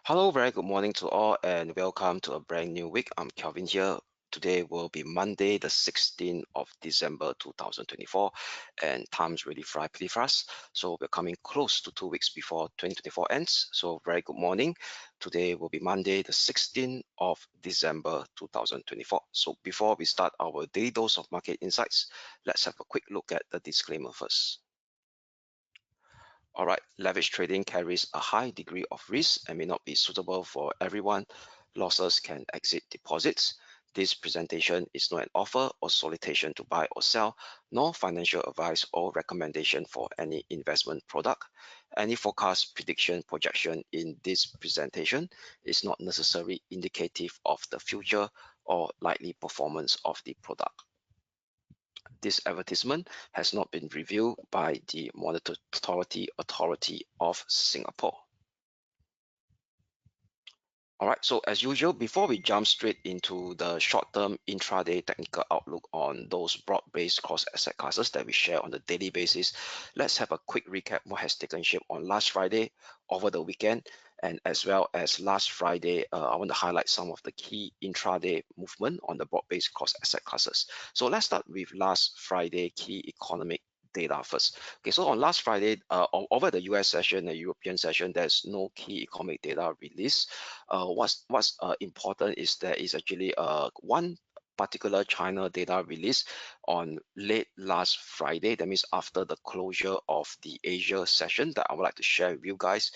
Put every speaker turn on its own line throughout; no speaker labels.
Hello, very good morning to all, and welcome to a brand new week. I'm Kelvin here. Today will be Monday, the 16th of December 2024, and time's really fly pretty fast. So we're coming close to 2 weeks before 2024 ends. So very good morning. Today will be Monday, the 16th of December 2024. So before we start our daily dose of market insights, let's have a quick look at the disclaimer first. All right, leverage trading carries a high degree of risk and may not be suitable for everyone. Losses can exceed deposits. This presentation is not an offer or solicitation to buy or sell, nor financial advice or recommendation for any investment product. Any forecast, prediction, projection in this presentation is not necessarily indicative of the future or likely performance of the product. This advertisement has not been reviewed by the Monetary Authority of Singapore. All right, so as usual, before we jump straight into the short-term intraday technical outlook on those broad-based cross-asset classes that we share on a daily basis, let's have a quick recap what has taken shape on last Friday, over the weekend, and as well as last Friday, I want to highlight some of the key intraday movement on the broad-based cross-asset classes. So let's start with last Friday key economic data first. Okay, so on last Friday, over the US session, the European session, there's no key economic data release. What's important is there is actually one particular China data release on late last Friday. That means after the closure of the Asia session that I would like to share with you guys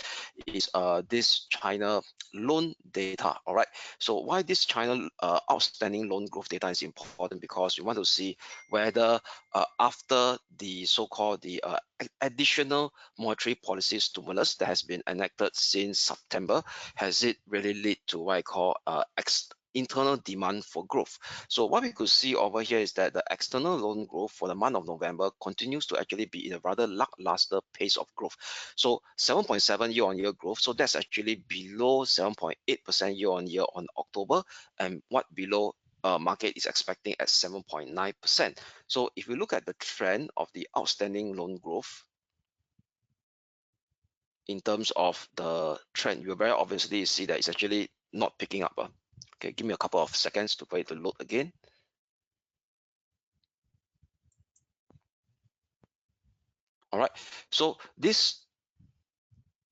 is this China loan data. All right. So why this China outstanding loan growth data is important, because we want to see whether after the so-called additional monetary policy stimulus that has been enacted since September, has it really lead to what I call internal demand for growth. So what we could see over here is that the external loan growth for the month of November continues to actually be in a rather lackluster pace of growth. So 7.7 year-on-year growth. So that's actually below 7.8% year-on-year on October, and what below market is expecting at 7.9%. So if we look at the trend of the outstanding loan growth in terms of the trend, you very obviously see that it's actually not picking up. Okay, give me a couple of seconds to wait to load again. All right, so this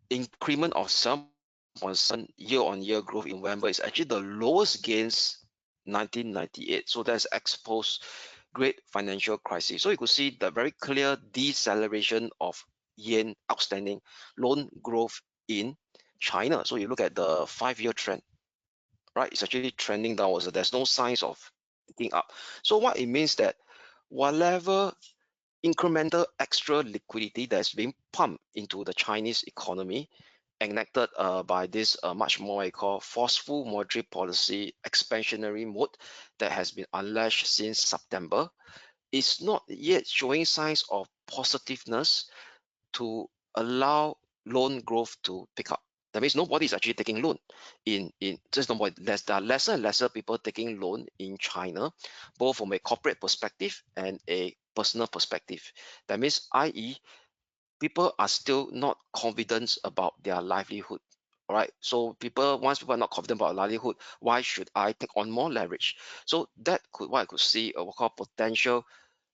increment of 7.7 year-on-year growth in November is actually the lowest gains 1998. So that's exposed great financial crisis. So you could see the very clear deceleration of yen outstanding loan growth in China. So you look at the 5-year trend, right? It's actually trending downwards. So there's no signs of picking up. So what it means that whatever incremental extra liquidity that's being pumped into the Chinese economy, enacted by this much more I call forceful monetary policy expansionary mode that has been unleashed since September, is not yet showing signs of positiveness to allow loan growth to pick up. That means nobody is actually taking loan in just nobody. There are lesser and lesser people taking loan in China, both from a corporate perspective and a personal perspective. That means, i.e., people are still not confident about their livelihood. All right. So once people are not confident about livelihood, why should I take on more leverage? So that could what I could see a what called potential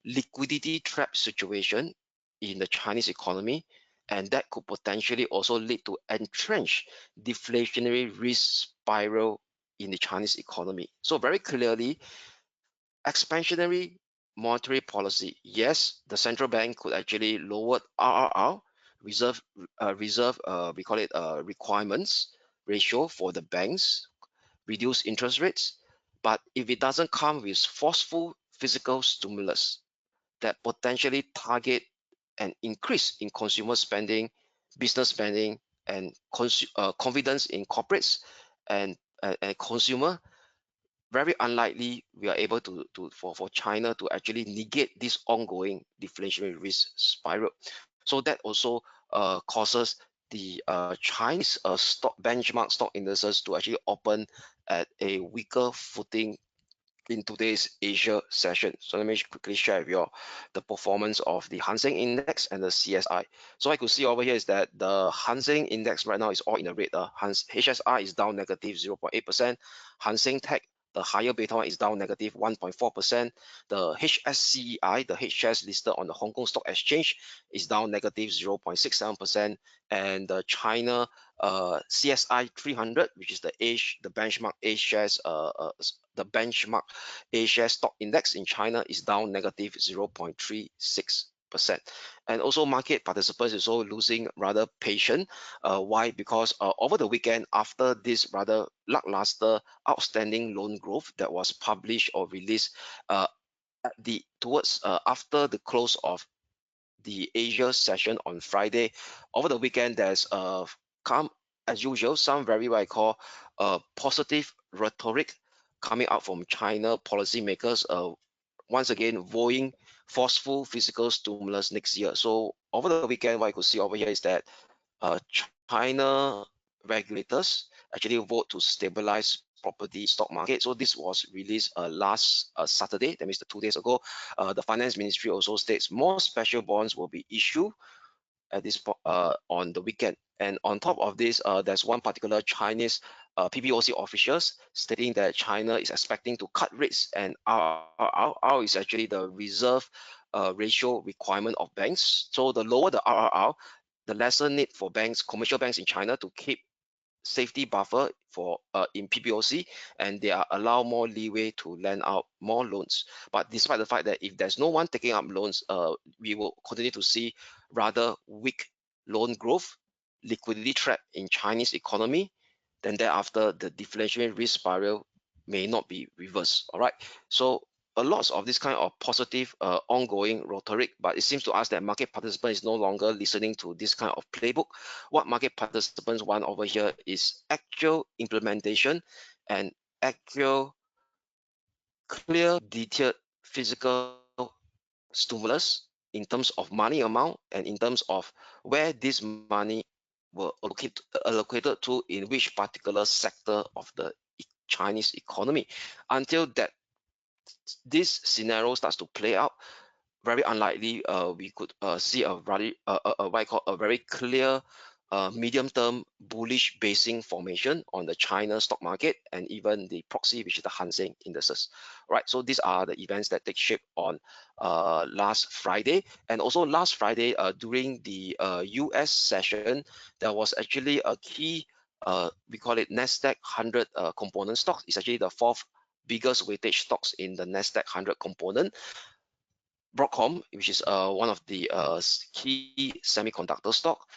liquidity trap situation in the Chinese economy, and that could potentially also lead to entrenched deflationary risk spiral in the Chinese economy. So very clearly, expansionary monetary policy. Yes, the central bank could actually lower RRR, we call it requirements ratio for the banks, reduce interest rates. But if it doesn't come with forceful fiscal stimulus that potentially target an increase in consumer spending, business spending, and confidence in corporates and consumer, very unlikely we are able for China to actually negate this ongoing deflationary risk spiral. So that also causes the Chinese stock benchmark stock indices to actually open at a weaker footing in today's Asia session. So let me quickly share with you the performance of the Hang Seng Index and the CSI. So I could see over here is that the Hang Seng Index right now is all in the red. HSI is down negative 0.8%. Hang Seng Tech, the higher beta one, is down negative 1.4%. The HSCEI, the H shares listed on the Hong Kong Stock Exchange, is down negative 0.67%. And the China CSI 300, which is the benchmark A shares the benchmark A share stock index in China, is down negative 0.36%. And also market participants is also losing rather patient. Why? Because over the weekend, after this rather lackluster outstanding loan growth that was published or released towards after the close of the Asia session on Friday. Over the weekend, there's come as usual some very what I call positive rhetoric coming out from China policymakers. Once again, vowing forceful fiscal stimulus next year. So over the weekend, what I could see over here is that China regulators actually vote to stabilize property stock market. So this was released last Saturday, that means 2 days ago. The finance ministry also states more special bonds will be issued at this on the weekend. And on top of this, there's one particular Chinese PBOC officials stating that China is expecting to cut rates, and RRR is actually the reserve ratio requirement of banks. So the lower the RRR, the lesser need for banks, commercial banks in China, to keep safety buffer for in PBOC, and they are allow more leeway to lend out more loans. But despite the fact that if there's no one taking up loans, we will continue to see rather weak loan growth, liquidity trap in Chinese economy. Then thereafter, the deflationary risk spiral may not be reversed. All right. So a lot of this kind of positive ongoing rhetoric, but it seems to us that market participants is no longer listening to this kind of playbook. What market participants want over here is actual implementation and actual clear detailed physical stimulus in terms of money amount and in terms of where this money will allocated to in which particular sector of the Chinese economy. Until that this scenario starts to play out, very unlikely we could see a very what I call a very clear medium-term bullish basing formation on the China stock market and even the proxy, which is the Hang Seng indices. Right. So these are the events that take shape on last Friday, and also last Friday during the US session, there was actually a key we call it Nasdaq 100 component stocks. It's actually the fourth biggest weightage stocks in the Nasdaq 100 component. Broadcom, which is one of the key semiconductor stock,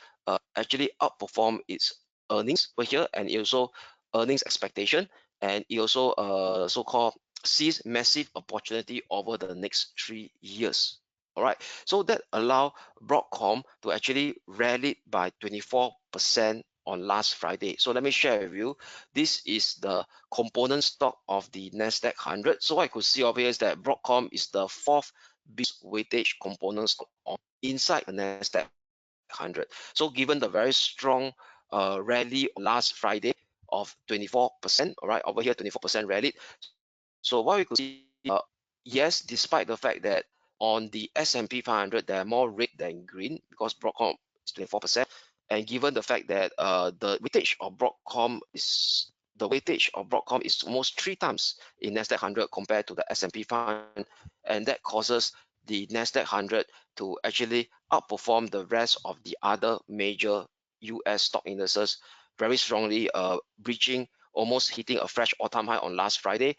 actually outperformed its earnings over here, and it also earnings expectation, and it also so-called sees massive opportunity over the next 3 years. All right, so that allow Broadcom to actually rally by 24% on last Friday. So let me share with you. This is the component stock of the Nasdaq 100. So I could see over here is that Broadcom is the fourth biggest weightage components on inside the Nasdaq 100. So given the very strong rally last Friday of 24%, all right, over here 24% rallied. So what we could see, yes, despite the fact that on the S&P 500 there are more red than green because Broadcom is 24%, and given the fact that the weightage of Broadcom is almost 3 times in Nasdaq 100 compared to the S&P 500, and that causes the Nasdaq 100 to actually outperform the rest of the other major US stock indices very strongly, breaching almost hitting a fresh all-time high on last Friday,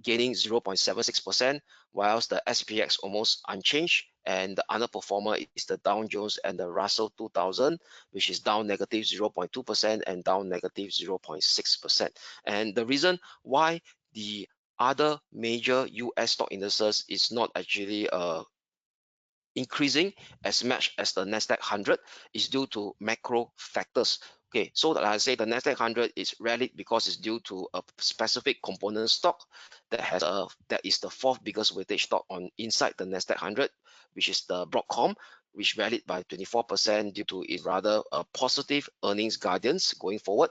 gaining 0.76%, whilst the SPX almost unchanged, and the underperformer is the Dow Jones and the Russell 2000, which is down negative 0.2% and down negative 0.6%. And the reason why the other major US stock indices is not actually increasing as much as the Nasdaq 100 is due to macro factors. Okay, so like I say, the Nasdaq 100 is rallied because it's due to a specific component stock that is the fourth biggest weightage stock on inside the Nasdaq 100, which is the Broadcom, which rallied by 24% due to its rather positive earnings guidance going forward.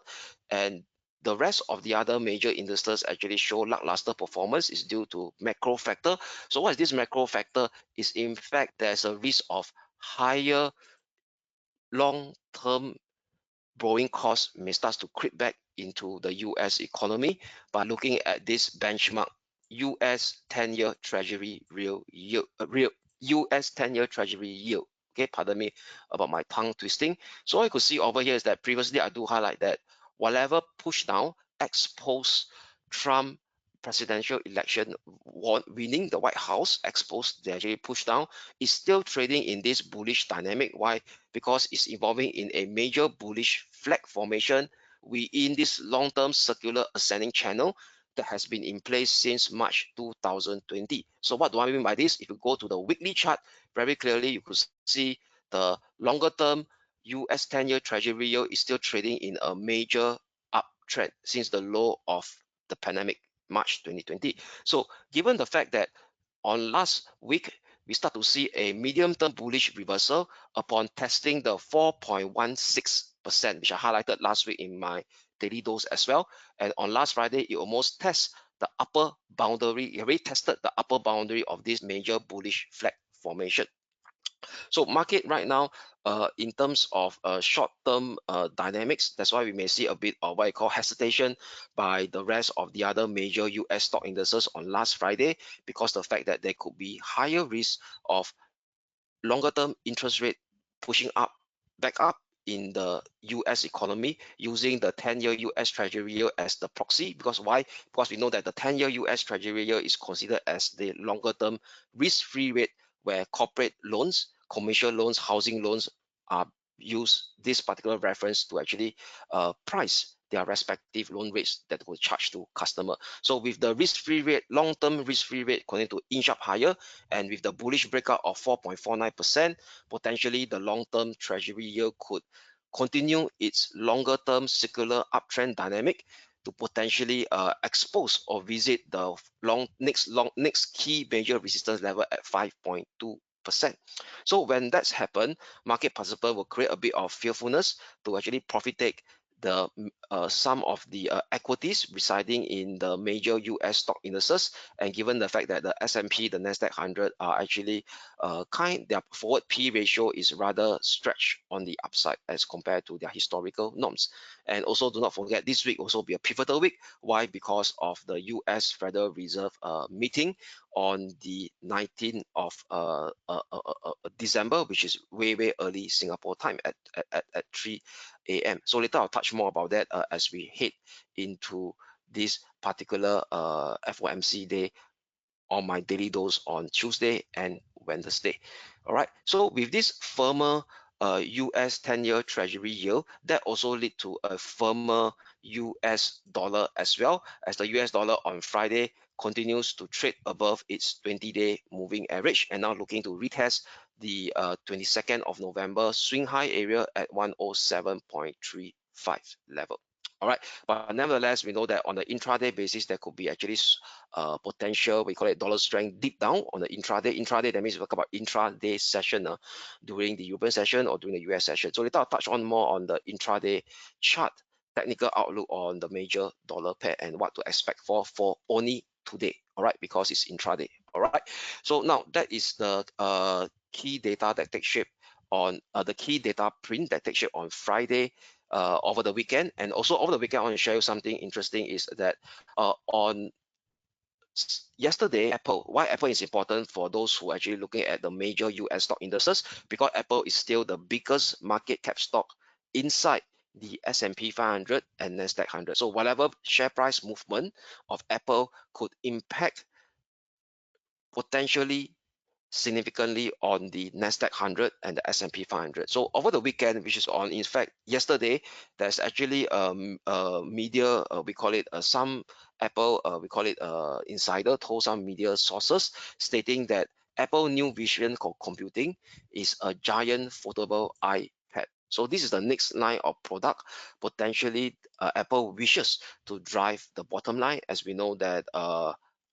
And the rest of the other major industries actually show lackluster performance is due to macro factor. So what is this macro factor? Is in fact there's a risk of higher long-term borrowing costs may start to creep back into the US economy by looking at this benchmark US 10-year Treasury US 10-year Treasury yield. Okay, pardon me about my tongue twisting. So I could see over here is that previously I do highlight that whatever push down exposed Trump presidential election winning the White House, exposed they actually push down, is still trading in this bullish dynamic. Why? Because it's involving in a major bullish flag formation within this long-term circular ascending channel that has been in place since March 2020. So what do I mean by this? If you go to the weekly chart, very clearly you could see the longer term US 10-year Treasury yield is still trading in a major uptrend since the low of the pandemic March 2020. So given the fact that on last week, we start to see a medium-term bullish reversal upon testing the 4.16%, which I highlighted last week in my daily dose as well. And on last Friday, it almost tests the upper boundary. It already tested the upper boundary of this major bullish flag formation. So market right now, in terms of short-term dynamics, that's why we may see a bit of what I call hesitation by the rest of the other major US stock indices on last Friday, because the fact that there could be higher risk of longer term interest rate pushing up back up in the US economy using the 10-year US Treasury yield as the proxy. Because why? Because we know that the 10-year US Treasury yield is considered as the longer term risk-free rate where corporate loans, commercial loans, housing loans are use this particular reference to actually price their respective loan rates that will charge to customer. So with the risk-free rate, long-term risk-free rate continuing to inch up higher, and with the bullish breakout of 4.49%, potentially the long-term treasury yield could continue its longer-term circular uptrend dynamic to potentially expose or visit the next key major resistance level at 5.2%. So when that's happened, market participant will create a bit of fearfulness to actually profit take the some of the equities residing in the major US stock indices, and given the fact that the S&P, the Nasdaq 100 are actually their forward P ratio is rather stretched on the upside as compared to their historical norms. And also do not forget this week also be a pivotal week. Why? Because of the US Federal Reserve meeting on the 19th of December, which is way early Singapore time at 3 a.m. So later I'll touch more about that as we head into this particular FOMC day on my daily dose on Tuesday and Wednesday. All right. So with this firmer US 10-year Treasury yield, that also lead to a firmer US dollar as well, as the US dollar on Friday continues to trade above its 20-day moving average and now looking to retest the 22nd of November swing high area at 107.35 level. All right, but nevertheless, we know that on the intraday basis, there could be actually potential, we call it dollar strength deep down on the intraday. Intraday, that means we talk about intraday session during the European session or during the US session. So later I'll touch on more on the intraday chart, technical outlook on the major dollar pair and what to expect for only today. All right, because it's intraday. All right, so now that is the key data that takes shape on the key data print that takes shape on Friday over the weekend. And also over the weekend, I want to share you something interesting is that on yesterday, why Apple is important for those who are actually looking at the major US stock indices, because Apple is still the biggest market cap stock inside the S&P 500 and Nasdaq 100. So whatever share price movement of Apple could impact potentially significantly on the Nasdaq 100 and the S&P 500. So over the weekend, which is on, in fact, yesterday, there's actually media, we call it some Apple, we call it insider told some media sources stating that Apple new vision computing is a giant foldable iPad. So this is the next line of product. Potentially, Apple wishes to drive the bottom line, as we know that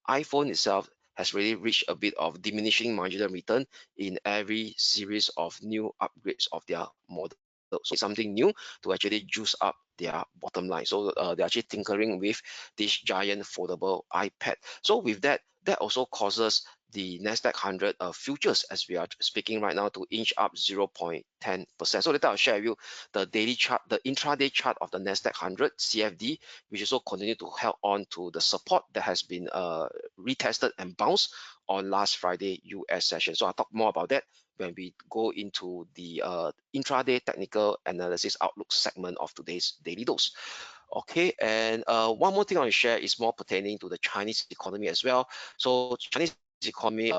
iPhone itself has really reached a bit of diminishing marginal return in every series of new upgrades of their model. So it's something new to actually juice up their bottom line. So they're actually tinkering with this giant foldable iPad. So with that, that also causes the Nasdaq 100 futures, as we are speaking right now, to inch up 0.10%. So later I'll share with you the daily chart, the intraday chart of the Nasdaq 100 CFD, which also continue to hold on to the support that has been retested and bounced on last Friday US session. So I'll talk more about that when we go into the intraday technical analysis outlook segment of today's daily dose. Okay, and one more thing I want to share is more pertaining to the Chinese economy as well. So Chinese economy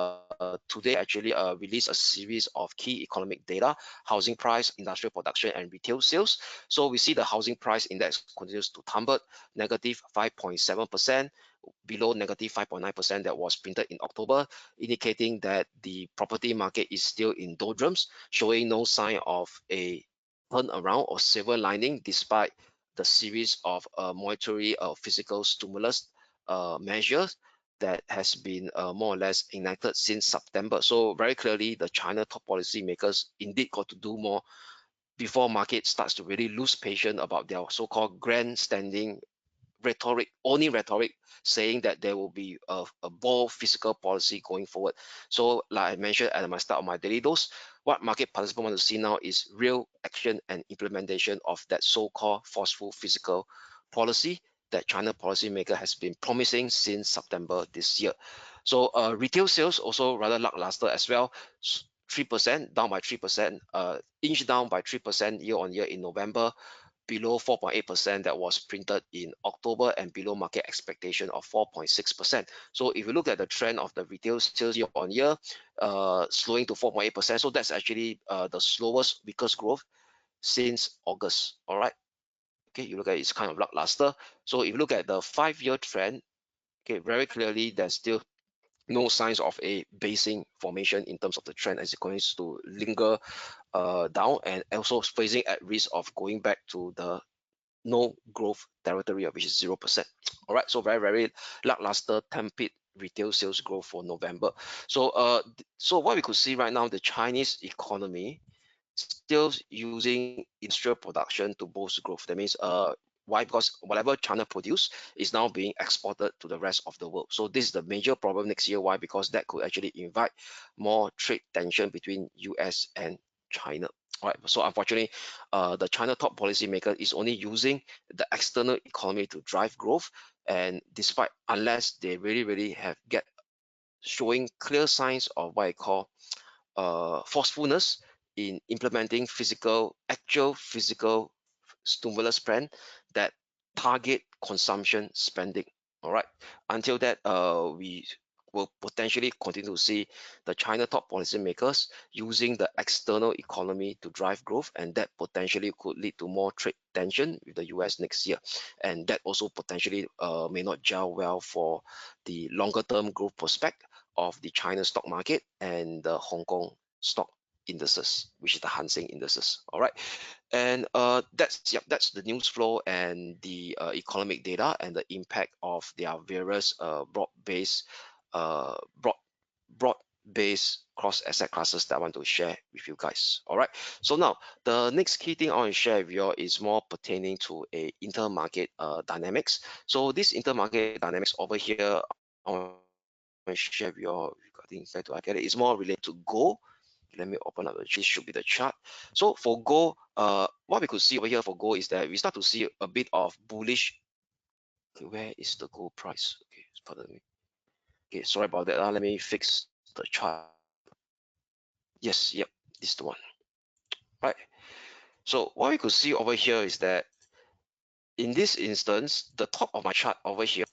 today actually released a series of key economic data: housing price, industrial production, and retail sales. So we see the housing price index continues to tumble, negative 5.7%, below negative 5.9% that was printed in October, indicating that the property market is still in doldrums, showing no sign of a turnaround or silver lining despite the series of monetary physical stimulus measures that has been more or less enacted since September. So very clearly, the China top policymakers indeed got to do more before market starts to really lose patience about their so-called grandstanding rhetoric, only rhetoric, saying that there will be a bold fiscal policy going forward. So like I mentioned at the start of my daily dose, what market participants want to see now is real action and implementation of that so-called forceful fiscal policy that China policymaker has been promising since September this year. So retail sales also rather lackluster as well. 3% down by 3%, inch down by 3% year on year in November, below 4.8% that was printed in October, and below market expectation of 4.6%. So if you look at the trend of the retail sales year on year, slowing to 4.8%. So that's actually the slowest, weakest growth since August. All right. Okay, you look at it, it's kind of lackluster. So if you look at the 5-year trend, okay, very clearly there's still no signs of a basing formation in terms of the trend as it continues to linger down, and also facing at risk of going back to the no growth territory, which is 0%. All right, so very lackluster tepid retail sales growth for November. So what we could see right now, the Chinese economy still using industrial production to boost growth. That means why? Because whatever China produce is now being exported to the rest of the world. So this is the major problem next year. Why? Because that could actually invite more trade tension between US and China. All right. So unfortunately, the China top policymaker is only using the external economy to drive growth, and despite, unless they really have get showing clear signs of what I call forcefulness in implementing actual physical stimulus plan that target consumption spending. All right. Until that, we will potentially continue to see the China top policymakers using the external economy to drive growth, and that potentially could lead to more trade tension with the US next year. And that also potentially may not gel well for the longer term growth prospect of the China stock market and the Hong Kong stock indices, which is the Hang Seng indices. All right, and that's the news flow and the economic data and the impact of their various broad-based uh, broad broad-based cross asset classes that I want to share with you guys. All right, so now the next key thing I want to share with you is more pertaining to a intermarket dynamics. So this intermarket dynamics over here, I want to share with you regarding that. Do I get it? It's more related to gold. Let me open up. This should be the chart. So for gold, what we could see over here for gold is that we start to see a bit of bullish. Okay, where is the gold price? Okay, pardon me. Okay, sorry about that. Let me fix the chart. Yes, yep, this is the one. Right. So what we could see over here is that in this instance, the top of my chart over here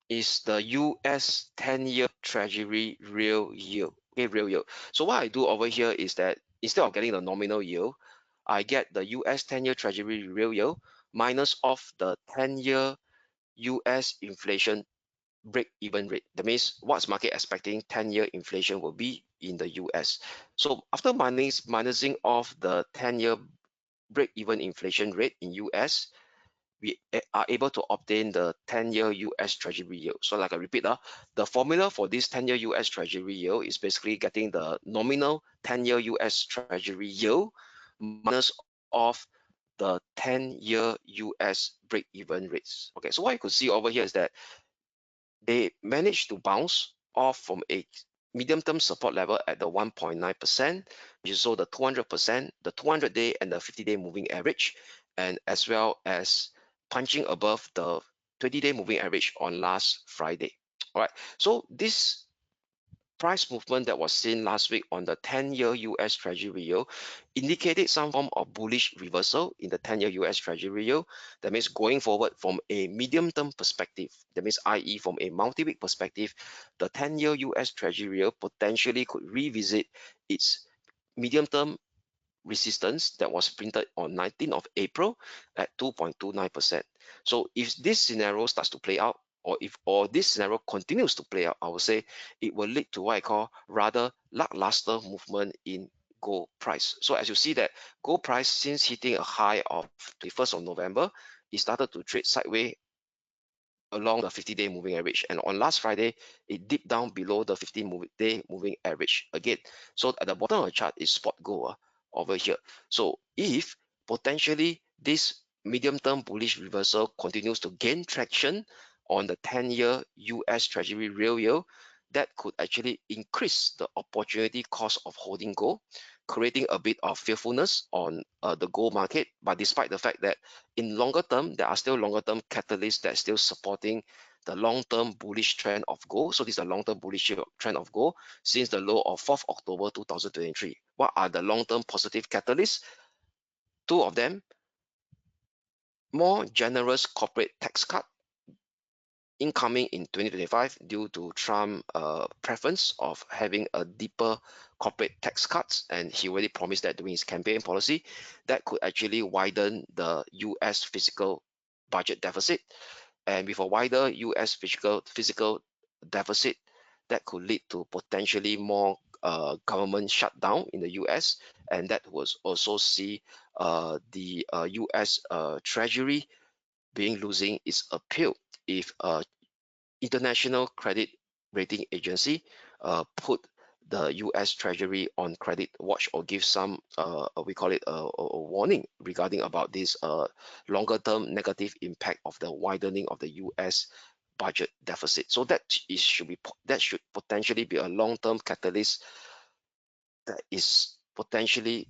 is the US 10-year Treasury real yield. Okay, real yield. So what I do over here is that instead of getting the nominal yield, I get the US 10-year Treasury real yield minus off the 10-year US inflation break-even rate. That means what's market expecting 10-year inflation will be in the US. So after minusing off the 10-year break-even inflation rate in US, we are able to obtain the 10-year US Treasury yield. So like I repeat, the formula for this 10-year US Treasury yield is basically getting the nominal 10-year US Treasury yield minus of the 10-year US break-even rates. Okay, so what you could see over here is that they managed to bounce off from a medium-term support level at the 1.9%, which is so the 200%, the 200-day and the 50-day moving average, and as well as punching above the 20-day moving average on last Friday. All right, so this price movement that was seen last week on the 10-year US Treasury yield indicated some form of bullish reversal in the 10-year US Treasury yield. That means going forward from a medium-term perspective, that means i.e. from a multi-week perspective, the 10-year US Treasury yield potentially could revisit its medium-term resistance that was printed on 19th of April at 2.29%. So if this scenario starts to play out, or this scenario continues to play out, I would say it will lead to what I call rather lackluster movement in gold price. So as you see that gold price, since hitting a high of 21st of November, it started to trade sideways along the 50-day moving average, and on last Friday it dipped down below the 50-day moving average again. So at the bottom of the chart is spot gold over here. So if potentially this medium-term bullish reversal continues to gain traction on the 10-year US Treasury real yield, that could actually increase the opportunity cost of holding gold, creating a bit of fearfulness on the gold market. But despite the fact that in longer term, there are still longer term catalysts that are still supporting the long-term bullish trend of gold. So this is a long-term bullish trend of gold since the low of 4th October 2023. What are the long-term positive catalysts? Two of them: more generous corporate tax cut incoming in 2025 due to Trump preference of having a deeper corporate tax cuts, and he already promised that during his campaign policy. That could actually widen the US fiscal budget deficit, and with a wider US fiscal deficit, that could lead to potentially more government shutdown in the US, and that would also see the US Treasury being losing its appeal if international credit rating agency put the US Treasury on credit watch or give some we call it a warning regarding about this longer term negative impact of the widening of the US budget deficit. So that should potentially be a long term catalyst that is potentially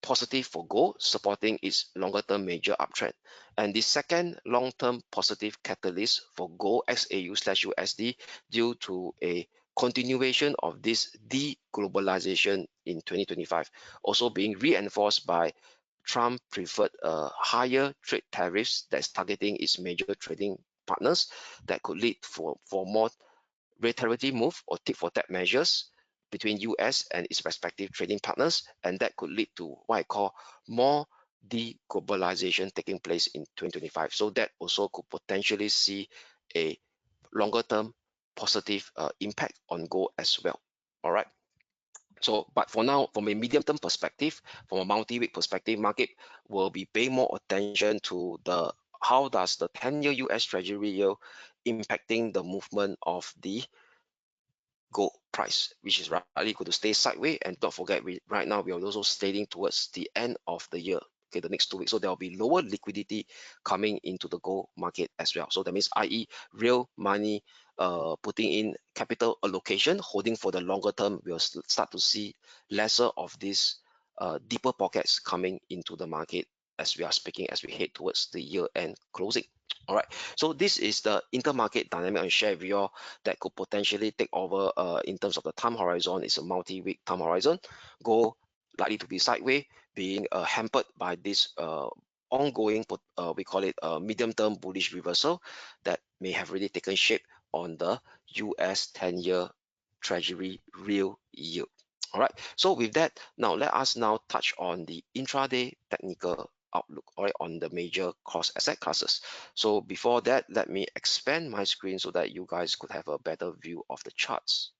positive for gold, supporting its longer-term major uptrend. And the second long-term positive catalyst for gold XAU/USD due to a continuation of this deglobalization in 2025, also being reinforced by Trump preferred higher trade tariffs that's targeting its major trading partners, that could lead for more retaliatory move or tit for tat measures between US and its respective trading partners, and that could lead to what I call more deglobalization taking place in 2025. So that also could potentially see a longer term positive impact on gold as well. All right. So, but for now, from a medium term perspective, from a multi-week perspective, market will be paying more attention to the how does the 10-year US Treasury yield impacting the movement of the gold price, which is likely going to stay sideways. And don't forget, right now we are also stating towards the end of the year, okay, the next 2 weeks. So there will be lower liquidity coming into the gold market as well. So that means, i.e., real money putting in capital allocation, holding for the longer term, we'll start to see lesser of these deeper pockets coming into the market as we are speaking, as we head towards the year end closing. All right, so this is the intermarket dynamic I share with you all that could potentially take over in terms of the time horizon. It's a multi-week time horizon. Gold likely to be sideways, being hampered by this ongoing, we call it a medium-term bullish reversal that may have really taken shape on the US 10-year Treasury real yield. All right, so with that, now let us now touch on the intraday technical outlook, all right, on the major cross asset classes. So before that, let me expand my screen so that you guys could have a better view of the charts.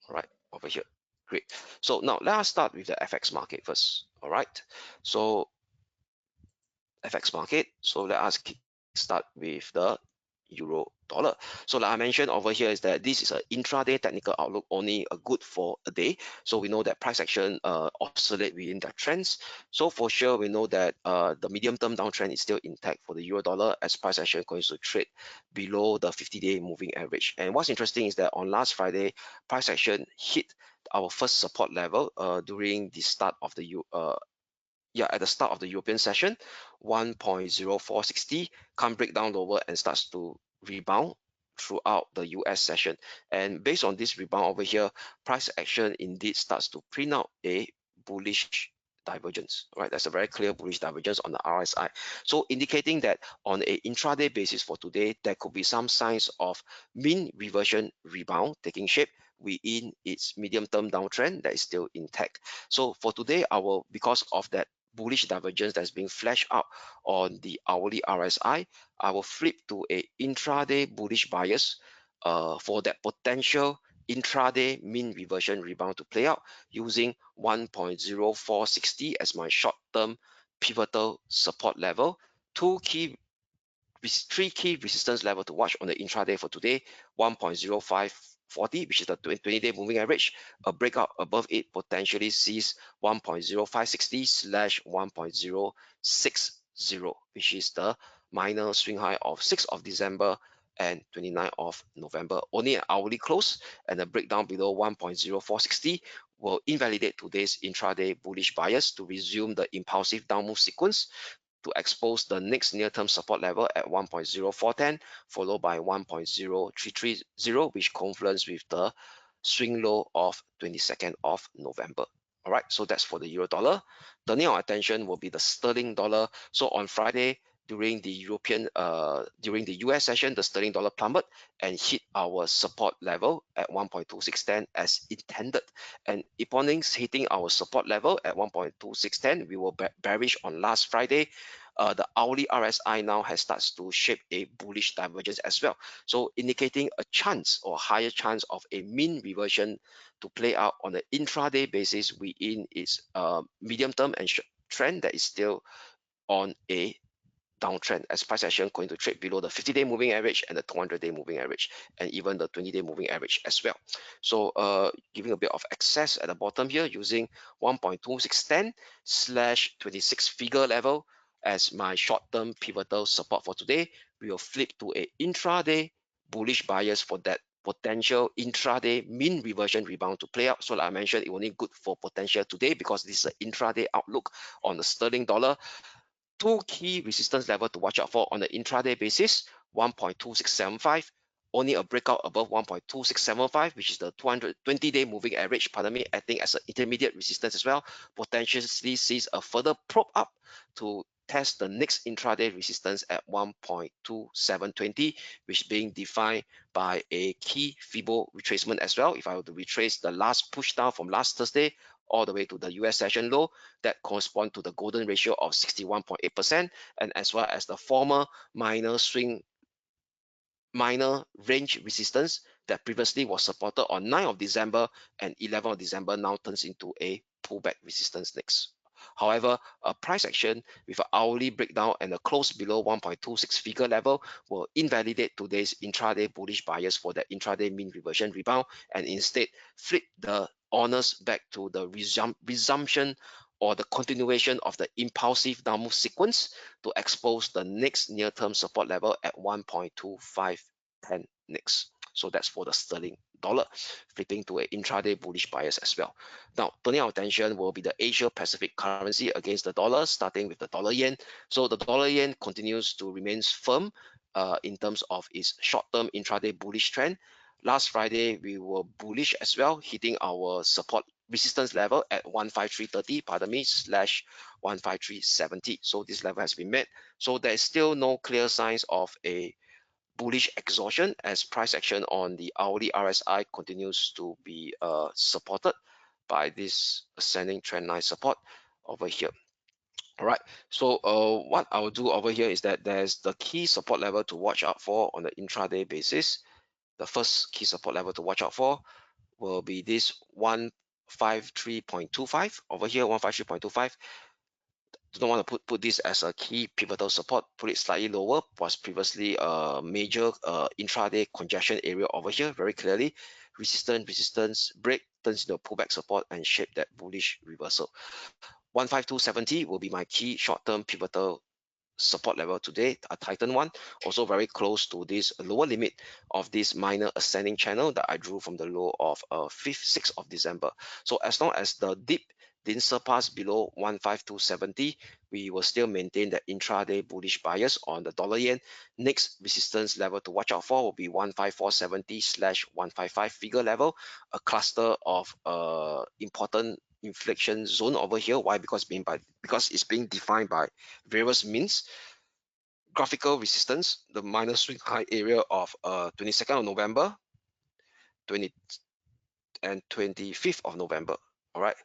All right, over here. Great. So now let us start with the FX market first. All right. So FX market. So let us start with the euro dollar. So like I mentioned over here is that this is an intraday technical outlook, only a good for a day. So we know that price action oscillate within their trends. So for sure we know that the medium term downtrend is still intact for the euro dollar, as price action going to trade below the 50-day moving average. And what's interesting is that on last Friday, price action hit our first support level during the start of the at the start of the European session, 1.0460, come break down lower and starts to rebound throughout the US session. And based on this rebound over here, price action indeed starts to print out a bullish divergence, right? That's a very clear bullish divergence on the RSI. So indicating that on a intraday basis for today, there could be some signs of mean reversion rebound taking shape within its medium-term downtrend that is still intact. So for today, because of that bullish divergence that's being flashed out on the hourly RSI, I will flip to a intraday bullish bias for that potential intraday mean reversion rebound to play out using 1.0460 as my short-term pivotal support level. Three key resistance level to watch on the intraday for today: 1.0540, which is the 20-day moving average. A breakout above it potentially sees 1.0560 slash 1.060, which is the minor swing high of 6th of December and 29th of November. Only an hourly close and a breakdown below 1.0460 will invalidate today's intraday bullish bias to resume the impulsive down move sequence to expose the next near-term support level at 1.0410, followed by 1.0330, which confluence with the swing low of 22nd of November. All right, so that's for the euro dollar. Turning our attention will be the sterling dollar. So on Friday, during the US session, the sterling dollar plummeted and hit our support level at 1.2610 as intended. And upon hitting our support level at 1.2610, we were bearish on last Friday. The hourly RSI now has starts to shape a bullish divergence as well. So indicating a chance or higher chance of a mean reversion to play out on an intraday basis within its medium term and trend that is still on a downtrend, as price action going to trade below the 50-day moving average and the 200-day moving average, and even the 20-day moving average as well. So giving a bit of excess at the bottom here using 1.2610 slash 26 figure level as my short-term pivotal support for today. We will flip to a intraday bullish bias for that potential intraday mean reversion rebound to play out. So like I mentioned, it only good for potential today because this is an intraday outlook on the sterling dollar. Two key resistance level to watch out for on the intraday basis: 1.2675, only a breakout above 1.2675, which is the 220-day moving average, acting as an intermediate resistance as well, potentially sees a further probe up to test the next intraday resistance at 1.2720, which is being defined by a key Fibo retracement as well. If I were to retrace the last push down from last Thursday all the way to the US session low, that correspond to the golden ratio of 61.8%, and as well as the former minor range resistance that previously was supported on 9th of December and 11th of December now turns into a pullback resistance next. However, a price action with an hourly breakdown and a close below 1.26 figure level will invalidate today's intraday bullish bias for the intraday mean reversion rebound, and instead flip the honors back to the resumption or the continuation of the impulsive downmove sequence to expose the next near-term support level at 1.2510 next. So that's for the sterling dollar, flipping to an intraday bullish bias as well. Now, turning our attention will be the Asia Pacific currency against the dollar, starting with the dollar yen. So the dollar yen continues to remain firm in terms of its short-term intraday bullish trend. Last Friday, we were bullish as well, hitting our support resistance level at 15330, slash 15370. So this level has been met. So there is still no clear signs of a bullish exhaustion, as price action on the hourly RSI continues to be supported by this ascending trend line support over here. All right, so what I will do over here is that there's the key support level to watch out for on the intraday basis. The first key support level to watch out for will be this 153.25 over here, 153.25. do not want to put this as a key pivotal support, put it slightly lower, was previously a major intraday congestion area over here, very clearly. Resistance, break, turns into a pullback support and shape that bullish reversal. 15270 will be my key short-term pivotal support level today, a Titan one, also very close to this lower limit of this minor ascending channel that I drew from the low of 6th of December. So as long as the dip didn't surpass below 15270, we will still maintain the intraday bullish bias on the dollar yen. Next resistance level to watch out for will be 15470 slash 155 figure level, a cluster of important inflection zone over here. Why? Because it's being defined by various means. Graphical resistance, the minor swing high area of 22nd of November, 20 and 25th of November. All right.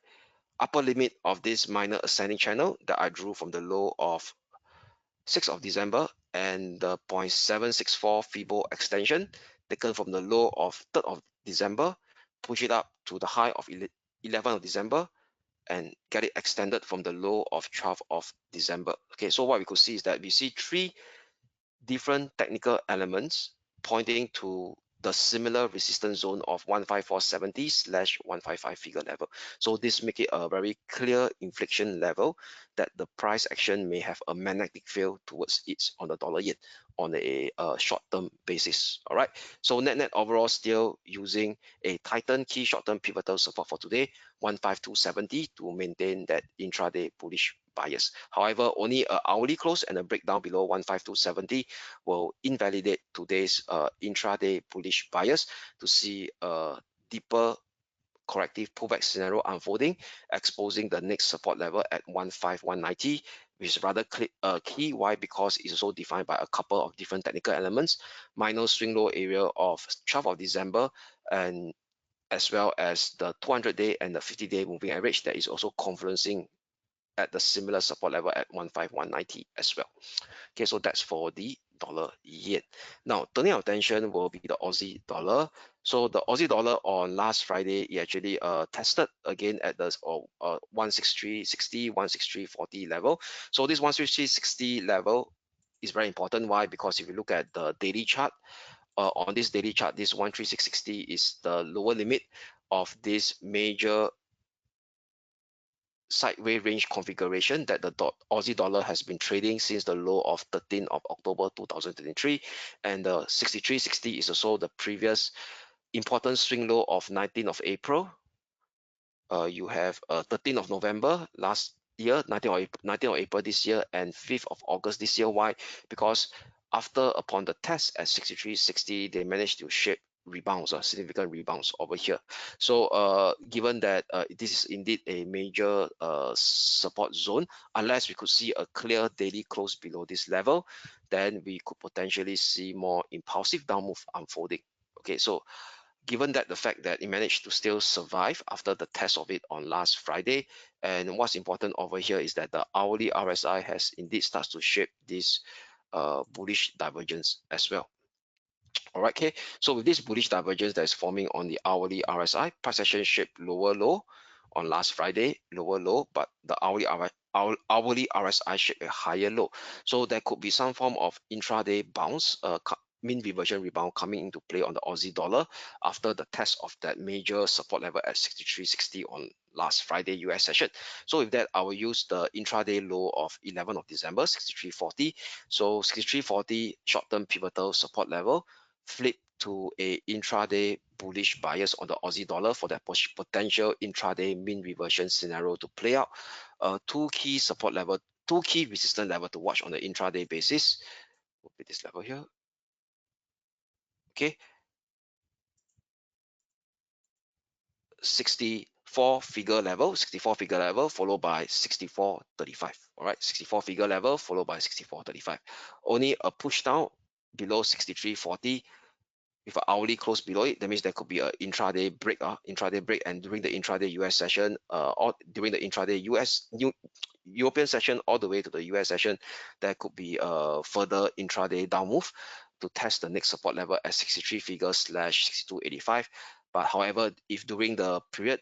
Upper limit of this minor ascending channel that I drew from the low of 6th of December and the 0.764 Fibo extension taken from the low of 3rd of December, push it up to the high of 11th of December and get it extended from the low of 12th of December. Okay, so what we could see is that we see three different technical elements pointing to the similar resistance zone of 15470 slash 155 figure level. So this make it a very clear inflection level that the price action may have a magnetic field towards it on the dollar yen on a short-term basis. All right. So net overall still using a Titan key short-term pivotal support for today, 15270 to maintain that intraday bullish bias. However, only a hourly close and a breakdown below 15270 will invalidate today's intraday bullish bias to see a deeper corrective pullback scenario unfolding, exposing the next support level at 15190, which is rather key. Why? Because it's also defined by a couple of different technical elements, minor swing low area of 12th of December, and as well as the 200-day and the 50-day moving average that is also confluencing at the similar support level at 15190 as well. Okay, so that's for the dollar yen. Now, turning our attention will be the Aussie dollar. So the Aussie dollar on last Friday, it actually tested again at the 163.60, 163.40 level. So this 163.60 level is very important. Why? Because if you look at the daily chart, on this daily chart, this 136.60 is the lower limit of this major sideways range configuration that the Aussie dollar has been trading since the low of 13th of October 2023, and the 63.60 is also the previous important swing low of 19th of April. You have 13th of November last year, 19th of April this year, and 5th of August this year. Why? Because upon the test at 63.60, they managed to shape rebounds, significant rebounds over here. So given that this is indeed a major support zone, unless we could see a clear daily close below this level, then we could potentially see more impulsive down move unfolding. Okay, so given that the fact that it managed to still survive after the test of it on last Friday, and what's important over here is that the hourly RSI has indeed starts to shape this bullish divergence as well. All right, okay. So with this bullish divergence that is forming on the hourly RSI, price action shaped lower low on last Friday, lower low, but the hourly RSI shaped a higher low. So there could be some form of intraday bounce, mean reversion rebound coming into play on the Aussie dollar after the test of that major support level at 63.60 on last Friday US session. So with that, I will use the intraday low of 11th of December, 63.40. So 63.40 short-term pivotal support level, flip to a intraday bullish bias on the Aussie dollar for that potential intraday mean reversion scenario to play out. Two key resistance level to watch on the intraday basis will be this level here. Okay, 64 figure level, followed by 64.35. All right, 64 figure level followed by 64.35. Only a push down below 63.40 with an hourly close below it. That means there could be an intraday break, and during the intraday US session, or during the intraday European session all the way to the US session, there could be a further intraday down move to test the next support level at 63 figure slash 62.85. But however, if during the period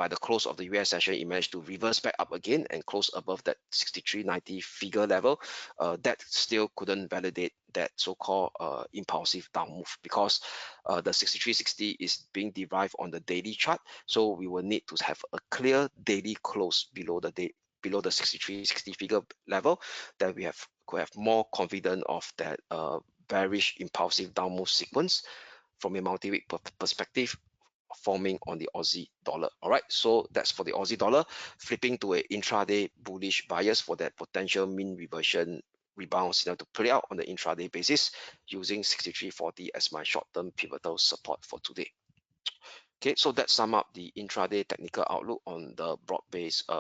by the close of the US session, it managed to reverse back up again and close above that 63.90 figure level. That still couldn't validate that so-called impulsive down move, because the 63.60 is being derived on the daily chart. So we will need to have a clear daily close below the 63.60 figure level, that we could have more confidence of that bearish impulsive down move sequence from a multi-week perspective forming on the Aussie dollar. All right, so that's for the Aussie dollar. Flipping to a intraday bullish bias for that potential mean reversion rebound signal to play out on the intraday basis, using 63.40 as my short-term pivotal support for today. Okay, so that sum up the intraday technical outlook on the broad-based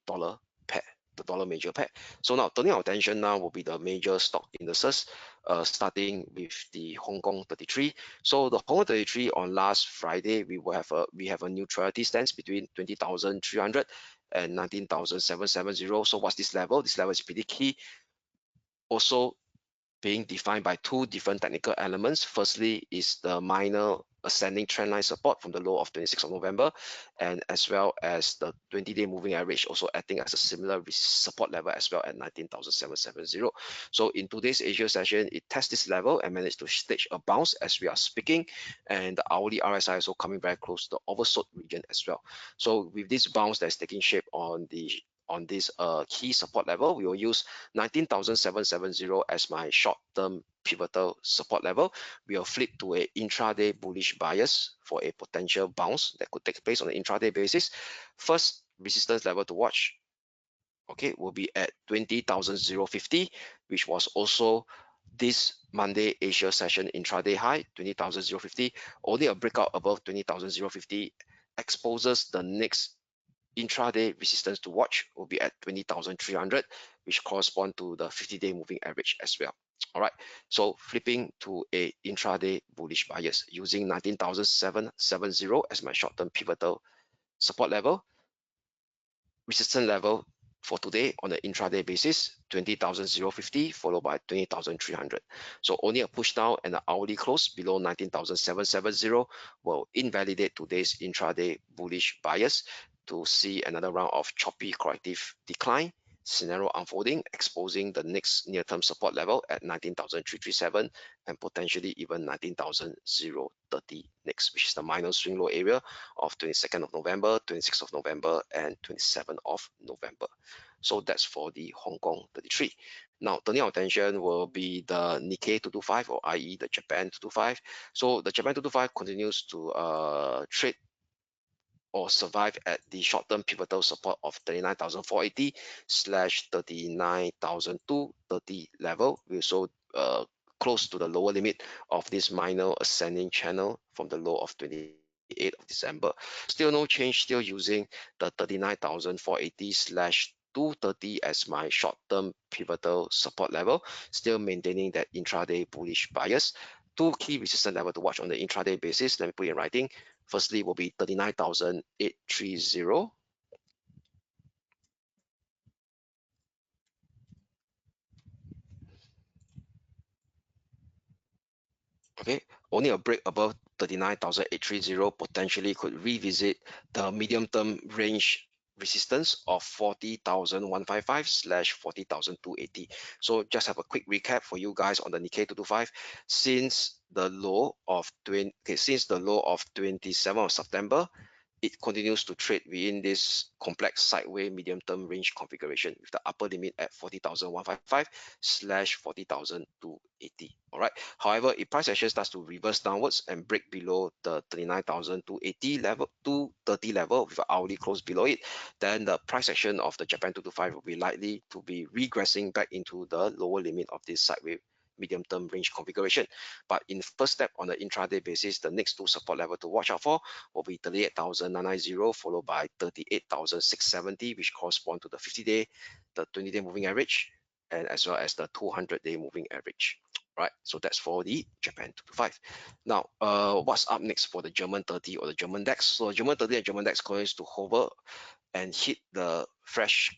dollar pair, the dollar major pair. So now turning our attention now will be the major stock indices, starting with the Hong Kong 33. So the Hong Kong 33 on last Friday, we have a neutrality stance between 20,300 and 19,770. So what's this level? This level is pretty key. Also being defined by two different technical elements. Firstly is the minor ascending trendline support from the low of 26th of November, and as well as the 20-day moving average also acting as a similar support level as well at 19,770. So in today's Asia session, it tests this level and managed to stage a bounce as we are speaking, and the hourly RSI also coming very close to the oversold region as well. So with this bounce that's taking shape on this key support level, we will use 19,770 as my short-term pivotal support level. We will flip to a intraday bullish bias for a potential bounce that could take place on an intraday basis. First resistance level to watch, okay, will be at 20,050, which was also this Monday Asia session intraday high, 20,050. Only a breakout above 20,050 exposes the next intraday resistance to watch will be at 20,300, which correspond to the 50-day moving average as well. All right, so flipping to a intraday bullish bias using 19,770 as my short-term pivotal support level. Resistance level for today on the intraday basis, 20,050 followed by 20,300. So only a push down and an hourly close below 19,770 will invalidate today's intraday bullish bias to see another round of choppy corrective decline scenario unfolding, exposing the next near-term support level at 19,337 and potentially even 19,030 next, which is the minor swing low area of 22nd of November, 26th of November, and 27th of November. So that's for the Hong Kong 33. Now, turning our attention will be the Nikkei 225, or i.e. the Japan 225. So the Japan 225 continues to trade or survive at the short-term pivotal support of 39,480 / 39,230 level. We also close to the lower limit of this minor ascending channel from the low of 28th of December. Still no change, still using the 39,480 / 230 as my short-term pivotal support level, still maintaining that intraday bullish bias. Two key resistance level to watch on the intraday basis. Let me put it in writing. Firstly will be 39,830. Okay, only a break above 39,830 potentially could revisit the medium-term range resistance of 40,155 / 40,280. So just have a quick recap for you guys on the Nikkei 225. Since the low of 27th of September, it continues to trade within this complex sideways medium-term range configuration with the upper limit at 40,155 / 40,280. All right. However, if price action starts to reverse downwards and break below the 39,280 level, 230 level with an hourly close below it, then the price action of the Japan 225 will be likely to be regressing back into the lower limit of this sideways medium-term range configuration. But in first step on the intraday basis, the next two support level to watch out for will be 38,990 followed by 38,670, which correspond to the 50-day, the 20-day moving average, and as well as the 200-day moving average. Right, so that's for the Japan 225. Now, what's up next for the German 30 or the German DAX? So German 30 and German DAX continues to hover and hit the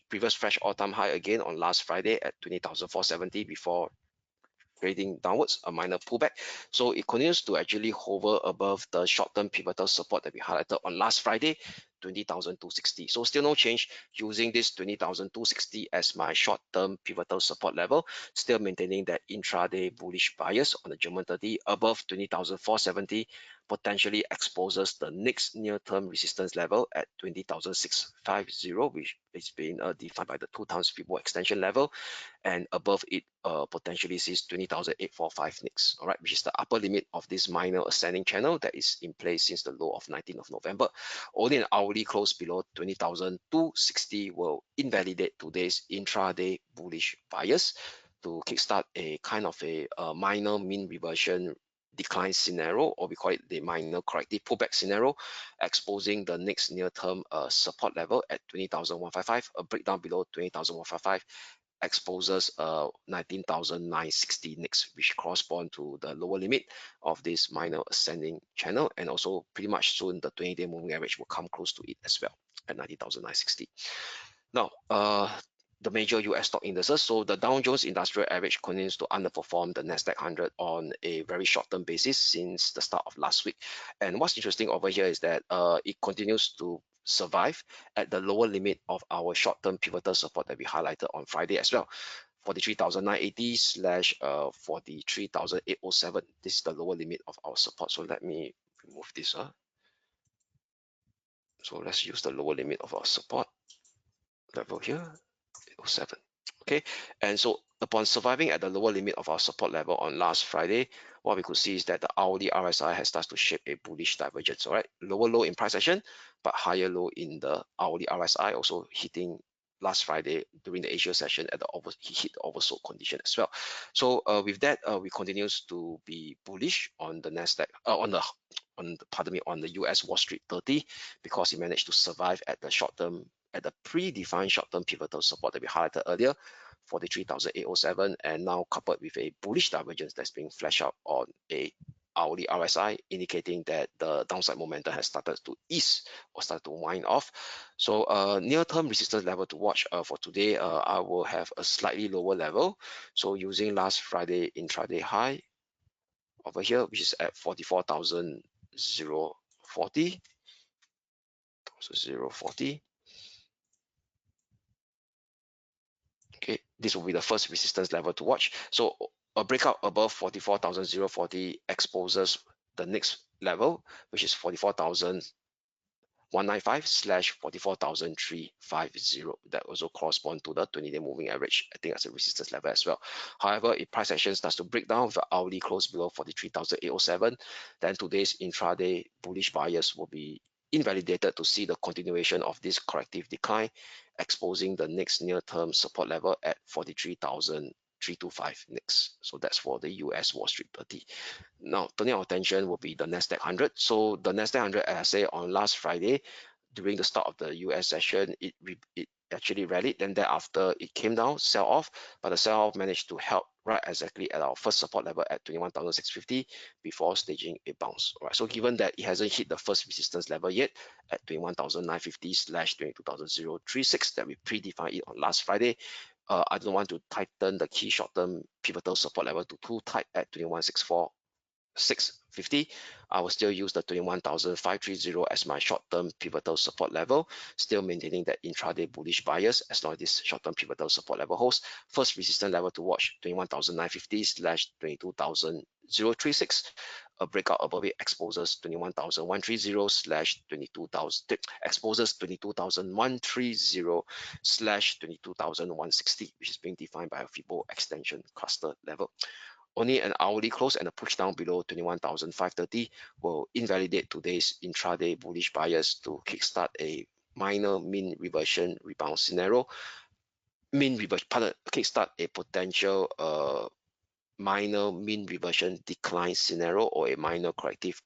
previous fresh all-time high again on last Friday at 20,470 before grading downwards, a minor pullback. So it continues to actually hover above the short-term pivotal support that we highlighted on last Friday, 20,260. So still no change, using this 20,260 as my short-term pivotal support level, still maintaining that intraday bullish bias on the German 30 above 20,470, potentially exposes the next near-term resistance level at 20,650, which is being defined by the 2 times Fibo extension level, and above it potentially sees 20,845 next, all right, which is the upper limit of this minor ascending channel that is in place since the low of 19th of November. Only an hourly close below 20,260 will invalidate today's intraday bullish bias to kickstart a kind of a minor mean reversion decline scenario, or we call it the minor corrective pullback scenario, exposing the next near-term support level at 20,155. A breakdown below 20,155 exposes 19,960 next, which correspond to the lower limit of this minor ascending channel, and also pretty much soon the 20-day moving average will come close to it as well at 19,960. Now, the major US stock indices. So the Dow Jones Industrial Average continues to underperform the Nasdaq 100 on a very short-term basis since the start of last week. And what's interesting over here is that it continues to survive at the lower limit of our short-term pivotal support that we highlighted on Friday as well. 43,980 slash 43,807. This is the lower limit of our support. So let me remove this. So let's use the lower limit of our support level here. 07. Okay, and so upon surviving at the lower limit of our support level on last Friday, what we could see is that the hourly RSI has started to shape a bullish divergence. All right, lower low in price action, but higher low in the hourly RSI, also hitting last Friday during the Asia session at the hit the oversold condition as well. So with that, we continues to be bullish on the Nasdaq, on the US Wall Street 30, because it managed to survive at the short term, at the predefined short-term pivotal support that we highlighted earlier, 43,807, and now coupled with a bullish divergence that's being flashed out on a hourly RSI, indicating that the downside momentum has started to ease or start to wind off. So near-term resistance level to watch for today, I will have a slightly lower level. So using last Friday intraday high over here, which is at 44,040, so 040. Okay, this will be the first resistance level to watch. So a breakout above 44,040 exposes the next level, which is 44,195 slash 44,350. That also correspond to the 20-day moving average. I think that's a resistance level as well. However, if price action starts to break down with the hourly close below 43,807, then today's intraday bullish bias will be invalidated to see the continuation of this corrective decline, exposing the next near-term support level at 43,325 next. So that's for the US Wall Street 30. Now, turning our attention will be the Nasdaq 100. So the Nasdaq 100, as I say, on last Friday, during the start of the US session, it actually rallied. Then thereafter, it came down, sell off, but the sell off managed to help right exactly at our first support level at 21,650 before staging a bounce. All right. So given that it hasn't hit the first resistance level yet at 21,950 slash 22,036 that we predefined it on last Friday, I don't want to tighten the key short-term pivotal support level to too tight at 21,650. I will still use the 21,530 as my short-term pivotal support level, still maintaining that intraday bullish bias as long as this short-term pivotal support level holds. First resistance level to watch, 21,950 slash 22,036. A breakout above it exposes 21,130 slash 22,000, exposes 22,130 slash 22,160, which is being defined by a Fibo extension cluster level. Only an hourly close and a push down below 21,530 will invalidate today's intraday bullish bias to kickstart a minor mean reversion rebound scenario. Kickstart a potential minor mean reversion decline scenario, or a minor corrective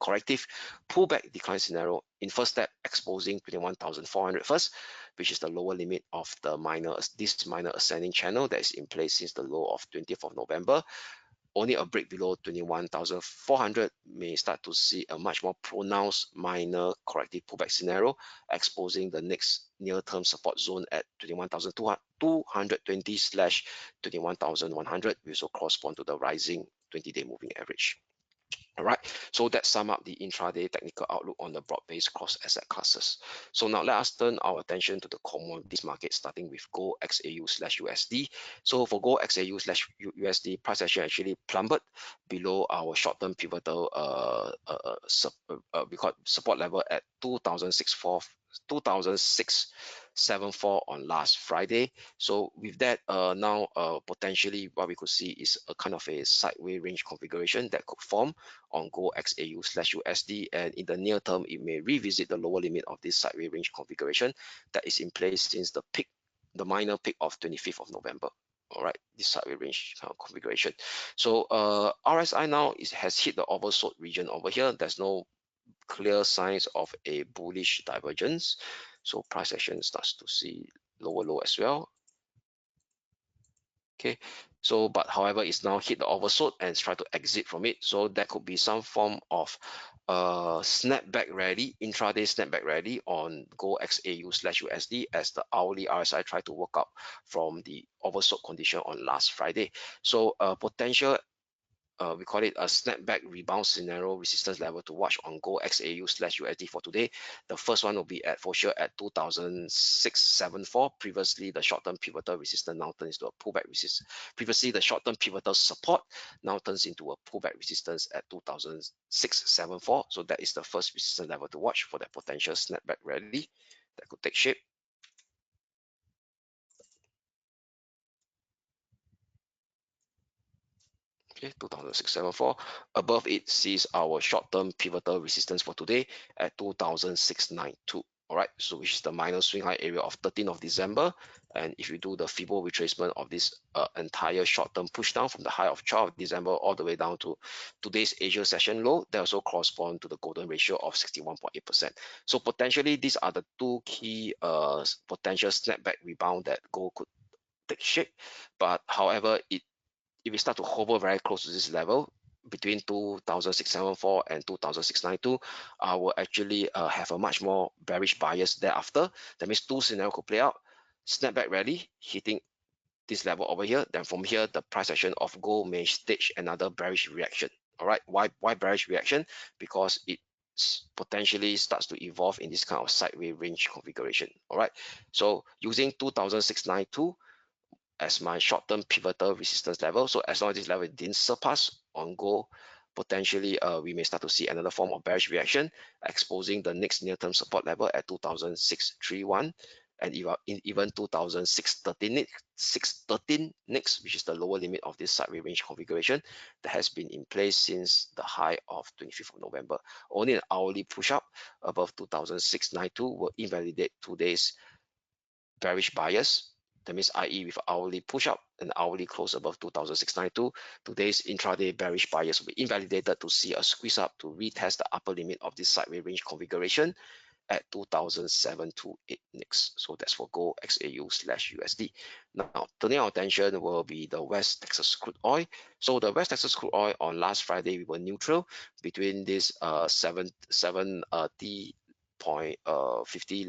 pullback decline scenario. In first step, exposing 21,400 first, which is the lower limit of the minor ascending channel that is in place since the low of 20th of November. only a break below 21,400 may start to see a much more pronounced minor corrective pullback scenario, exposing the next near-term support zone at 21,220/21,100, which will correspond to the rising 20-day moving average. All right, so that sum up the intraday technical outlook on the broad-based cross asset classes. So now let us turn our attention to the commodities market, starting with gold XAU/USD. So for gold XAU/USD, price action actually plummeted below our short-term pivotal we call support level at 2,674 on last Friday. So with that, now potentially what we could see is a kind of a sideways range configuration that could form on gold XAU/USD, and in the near term it may revisit the lower limit of this sideways range configuration that is in place since the minor peak of 25th of November. All right, this sideways range kind of configuration. So RSI now has hit the oversold region over here. There's no clear signs of a bullish divergence, so price action starts to see lower low as well. Okay, so but however it's now hit the oversold and try to exit from it, so that could be some form of snapback rally, intraday snapback rally on gold XAU/USD as the hourly RSI try to work up from the oversold condition on last Friday. So potential we call it a snapback rebound scenario resistance level to watch on gold XAU/USD for today. The first one will be at for sure at 2,674. Previously, the short-term pivotal resistance now turns into a pullback resistance. Previously, the short-term pivotal support now turns into a pullback resistance at 2,674. So that is the first resistance level to watch for that potential snapback rally that could take shape. Okay, 2,674. Above it sees our short-term pivotal resistance for today at 2,692. All right, so which is the minor swing high area of 13th of December. And if you do the Fibo retracement of this entire short-term push down from the high of 12th of December all the way down to today's Asia session low, that also correspond to the golden ratio of 61.8%. So potentially these are the two key potential snapback rebound that gold could take shape. But however, if we start to hover very close to this level between 2,674 and 2,692, I will actually have a much more bearish bias thereafter. That means two scenarios could play out: snapback rally hitting this level over here, then from here the price action of gold may stage another bearish reaction. All right, why bearish reaction? Because it potentially starts to evolve in this kind of sideways range configuration. All right, so using 2,692 as my short-term pivotal resistance level. So as long as this level didn't surpass on gold, potentially we may start to see another form of bearish reaction, exposing the next near-term support level at 2,631 and even 2,613 next, which is the lower limit of this sideways range configuration that has been in place since the high of 25th of November. Only an hourly push-up above 2,692 will invalidate today's bearish bias. That means i.e. with hourly push up and hourly close above 2,692, today's intraday bearish bias will be invalidated to see a squeeze up to retest the upper limit of this sideways range configuration at 2,728 next. So that's for gold XAU/USD. Now, turning our attention will be the West Texas crude oil. So the West Texas crude oil on last Friday, we were neutral between this 7.50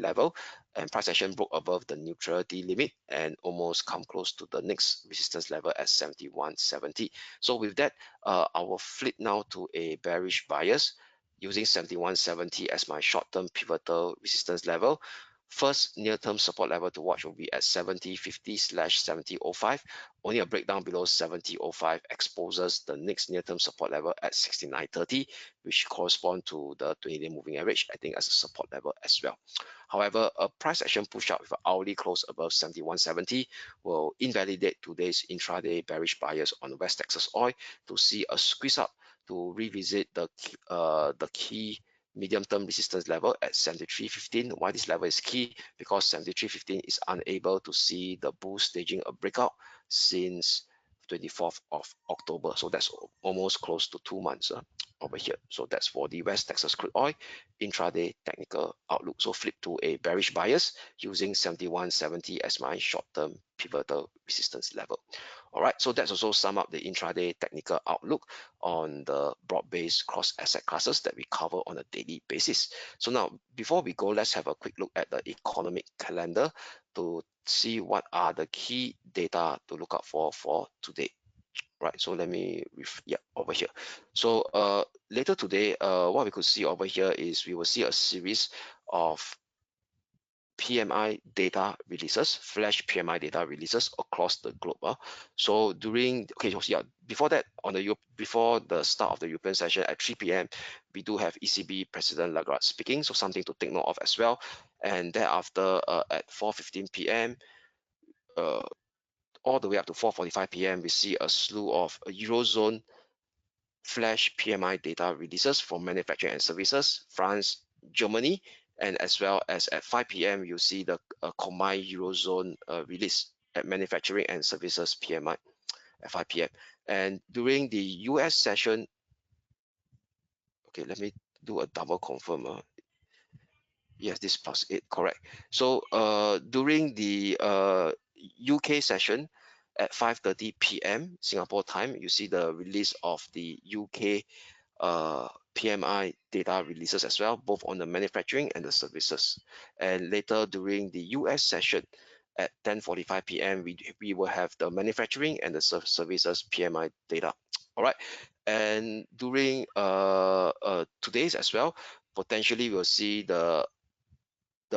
level, and price action broke above the neutrality limit and almost come close to the next resistance level at 71.70. So with that, I will flip now to a bearish bias using 71.70 as my short-term pivotal resistance level. First near-term support level to watch will be at 70.50/70.05. Only a breakdown below 70.05 exposes the next near-term support level at 69.30, which correspond to the 20-day moving average, I think, as a support level as well. However, a price action push up with an hourly close above 71.70 will invalidate today's intraday bearish bias on West Texas oil to see a squeeze up to revisit the key medium-term resistance level at 73.15. Why this level is key? Because 73.15 is unable to see the bull staging a breakout since 24th of October. So that's almost close to 2 months over here. So that's for the West Texas crude oil intraday technical outlook. So flip to a bearish bias using 71.70 as my short-term pivotal resistance level. All right, so that's also sum up the intraday technical outlook on the broad-based cross asset classes that we cover on a daily basis. So now, before we go, let's have a quick look at the economic calendar to see what are the key data to look out for today. Right, so let me over here. So later today, what we could see over here is we will see a series of PMI data releases, flash PMI data releases across the globe. So during, okay, so yeah, before that, before the start of the European session at 3 p.m., we do have ECB President Lagarde speaking, so something to take note of as well. And thereafter, at 4:15 p.m., all the way up to 4:45 p.m., we see a slew of Eurozone flash PMI data releases for manufacturing and services, France, Germany, and as well as at 5 p.m. you see the combined Eurozone release at manufacturing and services PMI at 5 p.m. And during the US session, okay, let me do a double confirm. Yes, this +8, correct. So during the UK session at 5:30 p.m. Singapore time, you see the release of the UK PMI data releases as well, both on the manufacturing and the services. And later during the US session at 10:45 p.m., we will have the manufacturing and the services PMI data. All right. And during today's as well, potentially we'll see the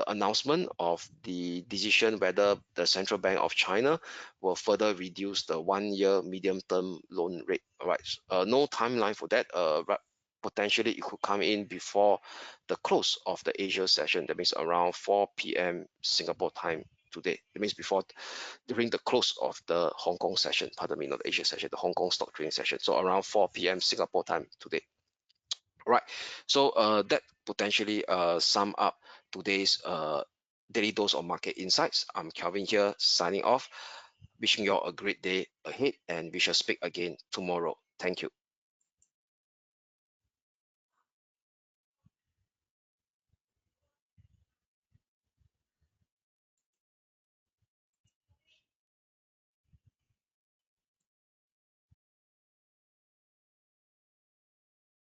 announcement of the decision whether the Central Bank of China will further reduce the 1-year medium-term loan rate. All right, no timeline for that. Potentially it could come in before the close of the Asia session. That means around 4 p.m. Singapore time today. That means during the close of the Hong Kong session, pardon me, not the Asia session, the Hong Kong stock trading session. So around 4 p.m. Singapore time today. All right, so that potentially sum up today's daily dose of market insights. I'm Kelvin here signing off, wishing you all a great day ahead, and we shall speak again tomorrow. Thank you.